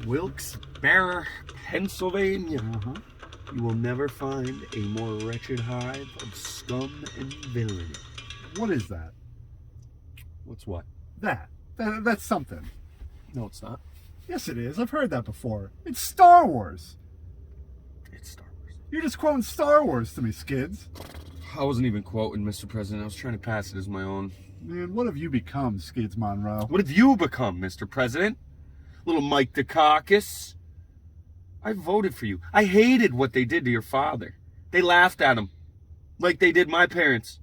Wilkes-Barre, Pennsylvania. You will never find a more wretched hive of scum and villainy. What is that? What's what? That's something. No, it's not. Yes, it is. I've heard that before. It's Star Wars. It's Star Wars. You're just quoting Star Wars to me, Skids. I wasn't even quoting, Mr. President. I was trying to pass it as my own. Man, what have you become, Skids Monroe? What have you become, Mr. President? Little Mike Dukakis? I voted for you. I hated what they did to your father. They laughed at him like they did my parents.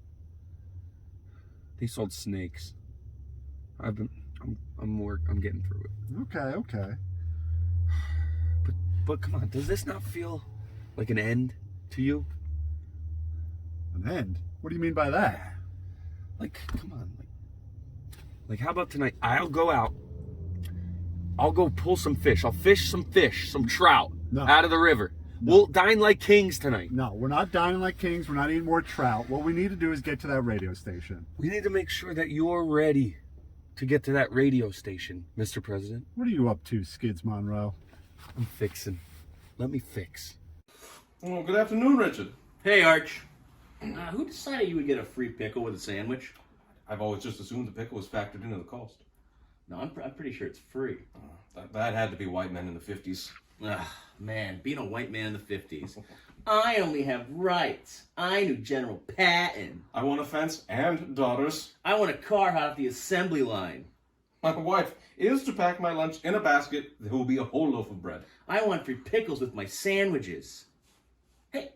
They sold snakes. I'm getting through it. Okay. But come on, does this not feel like an end to you? An end? What do you mean by that? Like, come on, like how about tonight? I'll go out. I'll go pull some fish. I'll fish, some trout out of the river. No. We'll dine like kings tonight. No, we're not dining like kings. We're not eating more trout. What we need to do is get to that radio station. We need to make sure that you're ready to get to that radio station, Mr. President. What are you up to, Skids Monroe? I'm fixing. Let me fix. Well, good afternoon, Richard. Hey, Arch. Who decided you would get a free pickle with a sandwich? I've always just assumed the pickle was factored into the cost. No, I'm pretty sure it's free. That had to be white men in the 50s. Man, being a white man in the 50s. I only have rights. I knew General Patton. I want a fence and daughters. I want a car hot off the assembly line. My wife is to pack my lunch in a basket. There will be a whole loaf of bread. I want free pickles with my sandwiches. Hey,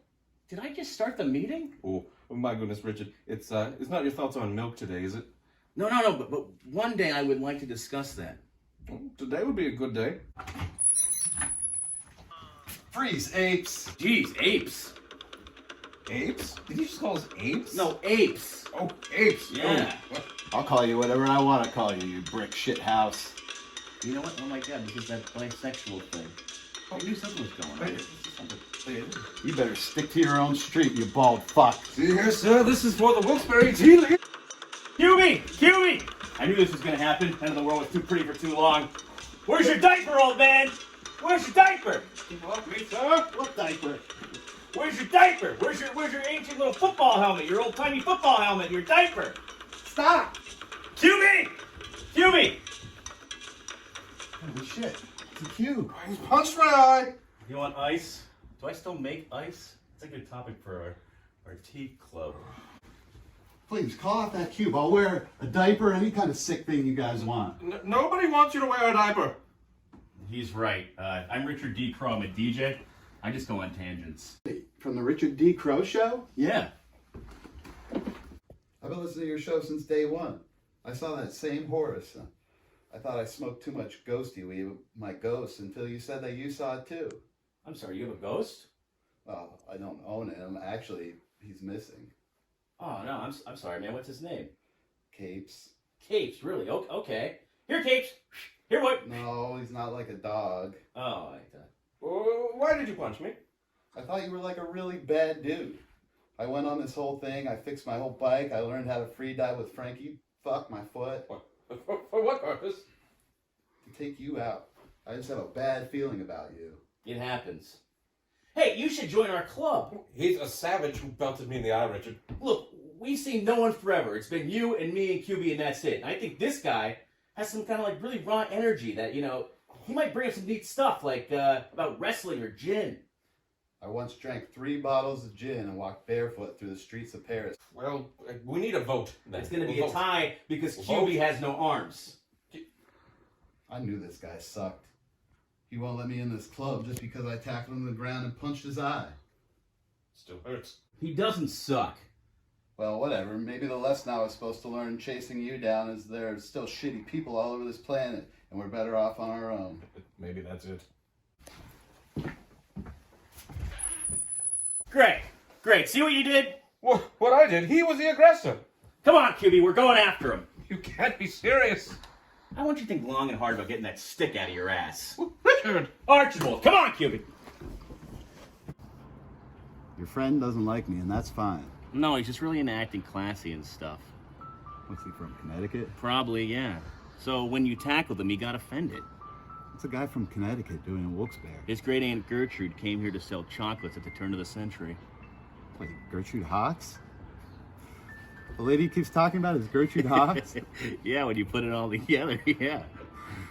did I just start the meeting? Oh my goodness, Richard. It's not your thoughts on milk today, is it? No, but one day I would like to discuss that. Well, today would be a good day. Freeze, apes. Jeez, apes. Apes? Did you just call us apes? No, apes. Oh, apes. Yeah. Oh. I'll call you whatever I want to call you, you brick shit house. You know what? Oh my God, this is that bisexual thing. I knew something was going on. This is something. You better stick to your own street, you bald fuck. See here, sir, this is for the Wilkes-Barre Tea League. Cue me! I knew this was gonna happen. End of the world was too pretty for too long. Where's your diaper, old man? Where's your diaper? Off me, sir. What diaper? Where's your diaper? Where's your ancient little football helmet? Your old timey football helmet? Your diaper? Stop! Cue me! Holy shit, it's a cube. He's punched my eye. You want ice? Do I still make ice? It's a good topic for our tea club. Please, call out that cube. I'll wear a diaper, any kind of sick thing you guys want. Nobody wants you to wear a diaper. He's right. I'm Richard D. Crow. I'm a DJ. I just go on tangents. From the Richard D. Crow Show? Yeah. I've been listening to your show since day one. I saw that same Horace. I thought I smoked too much ghosty weed with my ghost until you said that you saw it too. I'm sorry, you have a ghost? Well, I don't own him. Actually, he's missing. Oh, no, I'm sorry, man. What's his name? Capes. Capes, really? Okay. Here, Capes. Here, what? No, he's not like a dog. Oh, like that. Why did you punch me? I thought you were like a really bad dude. I went on this whole thing. I fixed my whole bike. I learned how to free dive with Frankie. Fuck my foot. For what purpose? To take you out. I just have a bad feeling about you. It happens. Hey, you should join our club. He's a savage who belted me in the eye, Richard. Look, we've seen no one forever. It's been you and me and QB and that's it. And I think this guy has some kind of like really raw energy that, he might bring up some neat stuff like about wrestling or gin. I once drank 3 bottles of gin and walked barefoot through the streets of Paris. Well, we need a vote then. It's going to be We'll a vote. tie because We'll QB vote. has no arms. I knew this guy sucked. He won't let me in this club just because I tackled him to the ground and punched his eye. Still hurts. He doesn't suck. Well, whatever. Maybe the lesson I was supposed to learn chasing you down is there are still shitty people all over this planet, and we're better off on our own. Maybe that's it. Great. See what you did? What I did? He was the aggressor. Come on, QB, we're going after him. You can't be serious. I want you to think long and hard about getting that stick out of your ass. Richard! Archibald, come on, QB. Your friend doesn't like me, and that's fine. No, he's just really into acting classy and stuff. What's he from, Connecticut? Probably, yeah. So when you tackled him, he got offended. What's a guy from Connecticut doing in Wilkes-Barre? His great aunt Gertrude came here to sell chocolates at the turn of the century. Wait, Gertrude Hawks? The lady he keeps talking about is Gertrude Hawks? Yeah, when you put it all together, yeah.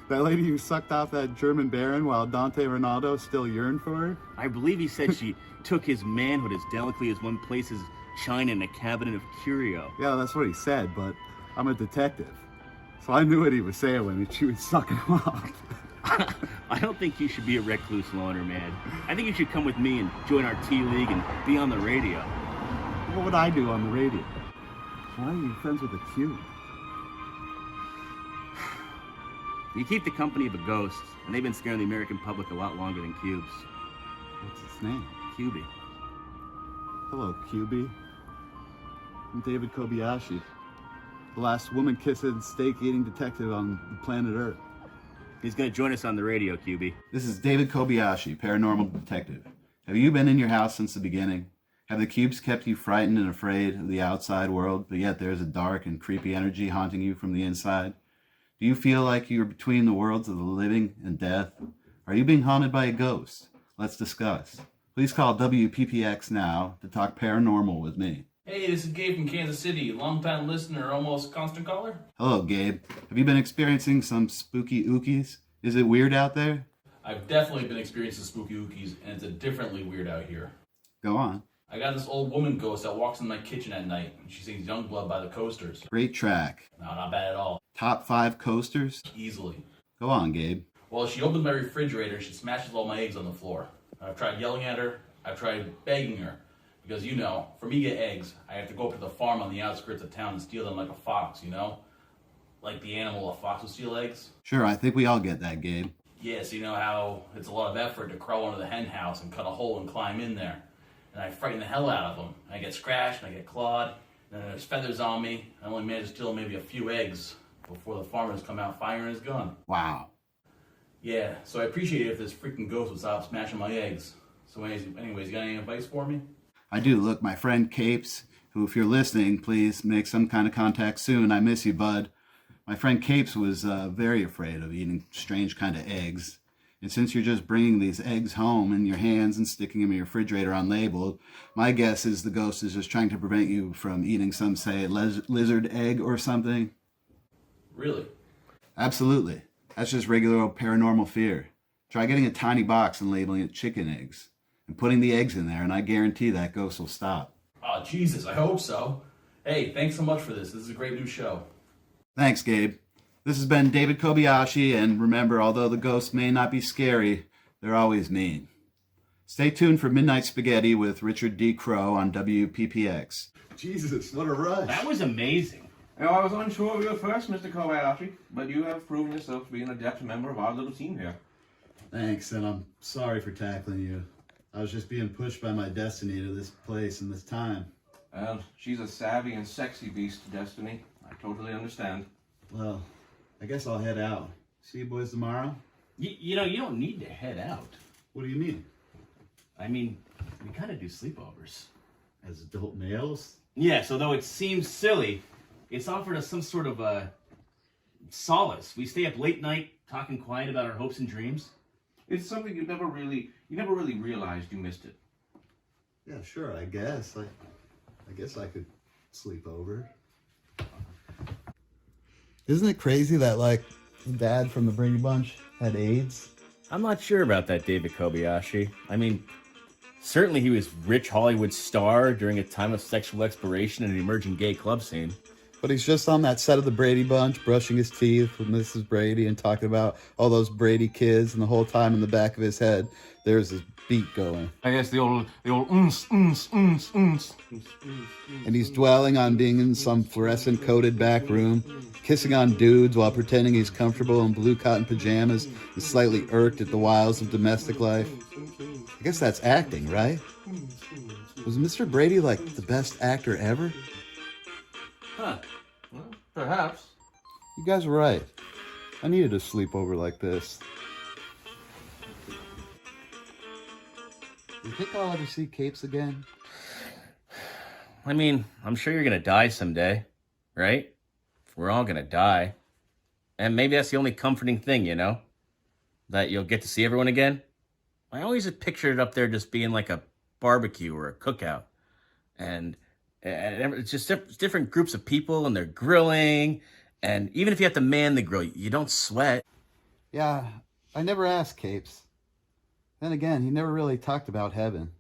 That lady who sucked off that German baron while Dante Ronaldo still yearned for her? I believe he said she took his manhood as delicately as one places china in a cabinet of curio. Yeah, that's what he said, but I'm a detective. So I knew what he was saying when she was sucking him off. I don't think you should be a recluse loner, man. I think you should come with me and join our tea league and be on the radio. What would I do on the radio? Why are you friends with a cube? You keep the company of a ghost, and they've been scaring the American public a lot longer than cubes. What's its name? Cubey. Hello, Cubey. I'm David Kobiyashi, the last woman-kissing, steak-eating detective on the planet Earth. He's gonna join us on the radio, Cubey. This is David Kobiyashi, paranormal detective. Have you been in your house since the beginning? Have the cubes kept you frightened and afraid of the outside world, but yet there's a dark and creepy energy haunting you from the inside? Do you feel like you're between the worlds of the living and death? Are you being haunted by a ghost? Let's discuss. Please call WPPX now to talk paranormal with me. Hey, this is Gabe from Kansas City, longtime listener, almost constant caller. Hello, Gabe. Have you been experiencing some spooky ookies? Is it weird out there? I've definitely been experiencing spooky ookies, and it's a differently weird out here. Go on. I got this old woman ghost that walks in my kitchen at night, and she sings Youngblood by the Coasters. Great track. No, not bad at all. Top 5 coasters? Easily. Go on, Gabe. Well, she opens my refrigerator, and she smashes all my eggs on the floor. I've tried yelling at her. I've tried begging her. Because, you know, for me to get eggs, I have to go up to the farm on the outskirts of town and steal them like a fox, you know? Like the animal a fox will steal eggs. Sure, I think we all get that, Gabe. Yes, you know how it's a lot of effort to crawl into the hen house and cut a hole and climb in there. And I frighten the hell out of them. I get scratched, and I get clawed, and then there's feathers on me. I only managed to steal maybe a few eggs before the farmers come out firing his gun. Wow. Yeah, so I appreciate it if this freaking ghost would stop smashing my eggs. So anyways, you got any advice for me? I do. Look, my friend Capes, who, if you're listening, please make some kind of contact soon. I miss you, bud. My friend Capes was very afraid of eating strange kind of eggs. And since you're just bringing these eggs home in your hands and sticking them in your refrigerator unlabeled, my guess is the ghost is just trying to prevent you from eating some, say, lizard egg or something. Really? Absolutely. That's just regular old paranormal fear. Try getting a tiny box and labeling it chicken eggs and putting the eggs in there, and I guarantee that ghost will stop. Oh, Jesus, I hope so. Hey, thanks so much for this. This is a great new show. Thanks, Gabe. This has been David Kobiyashi, and remember, although the ghosts may not be scary, they're always mean. Stay tuned for Midnight Spaghetti with Richard D. Crow on WPPX. Jesus, what a rush. That was amazing. You know, I was unsure of you at first, Mr. Kobayashi, but you have proven yourself to be an adept member of our little team here. Thanks, and I'm sorry for tackling you. I was just being pushed by my destiny to this place and this time. Well, she's a savvy and sexy beast, Destiny. I totally understand. Well, I guess I'll head out. See you boys tomorrow? You know, you don't need to head out. What do you mean? I mean, we kind of do sleepovers. As adult males? Yes, although it seems silly, it's offered us some sort of solace. We stay up late night talking quiet about our hopes and dreams. It's something you never really realized you missed it. Yeah, sure, I guess. I guess I could sleep over. Isn't it crazy that, like, the dad from the Brady Bunch had AIDS? I'm not sure about that, David Kobayashi. I mean, certainly he was rich Hollywood star during a time of sexual exploration and an emerging gay club scene. But he's just on that set of the Brady Bunch, brushing his teeth with Mrs. Brady and talking about all those Brady kids, and the whole time in the back of his head, there's this beat going. I guess the old And he's dwelling on being in some fluorescent-coated back room, kissing on dudes while pretending he's comfortable in blue cotton pajamas and slightly irked at the wiles of domestic life. I guess that's acting, right? Was Mr. Brady, like, the best actor ever? Huh. Well, perhaps. You guys were right. I needed a sleepover like this. You think I'll ever see Capes again? I mean, I'm sure you're gonna die someday, right? We're all gonna die. And maybe that's the only comforting thing, you know? that you'll get to see everyone again. I always had pictured it up there just being like a barbecue or a cookout. And it's just different groups of people and they're grilling. And even if you have to man the grill, you don't sweat. Yeah, I never asked Capes. Then again, he never really talked about heaven.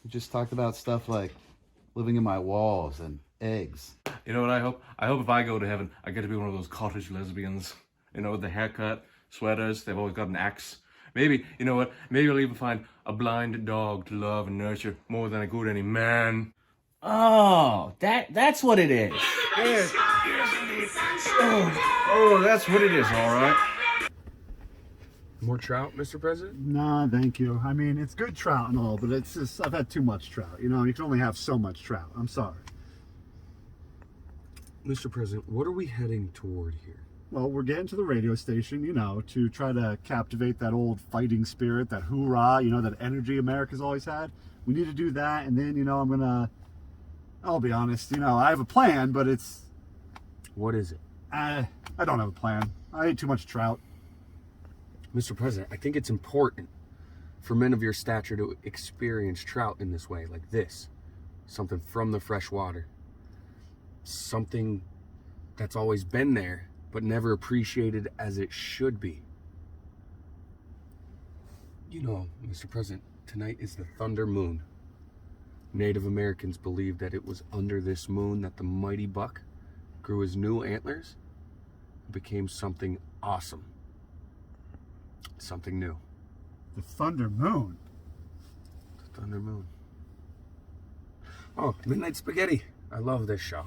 He just talked about stuff like living in my walls and eggs. You know what I hope? I hope if I go to heaven, I get to be one of those cottage lesbians. You know, with the haircut, sweaters, they've always got an axe. Maybe, you know what? Maybe I'll even find a blind dog to love and nurture more than I could any man. Oh, that's what it is. Yes, indeed. Oh, that's what it is, all right. More trout, Mr. President? Nah, thank you. I mean, it's good trout and all, but it's just, I've had too much trout. You know, you can only have so much trout. I'm sorry. Mr. President, what are we heading toward here? Well, we're getting to the radio station, you know, to try to captivate that old fighting spirit, that hoorah, you know, that energy America's always had. We need to do that, and then, you know, I'll be honest, you know, I have a plan, but it's... What is it? I don't have a plan. I ate too much trout. Mr. President, I think it's important for men of your stature to experience trout in this way, like this. Something from the fresh water. Something that's always been there, but never appreciated as it should be. You know, Mr. President, tonight is the thunder moon. Native Americans believed that it was under this moon that the mighty buck grew his new antlers and became something awesome. Something new. The thunder moon? The thunder moon. Oh, Midnight Spaghetti. I love this show.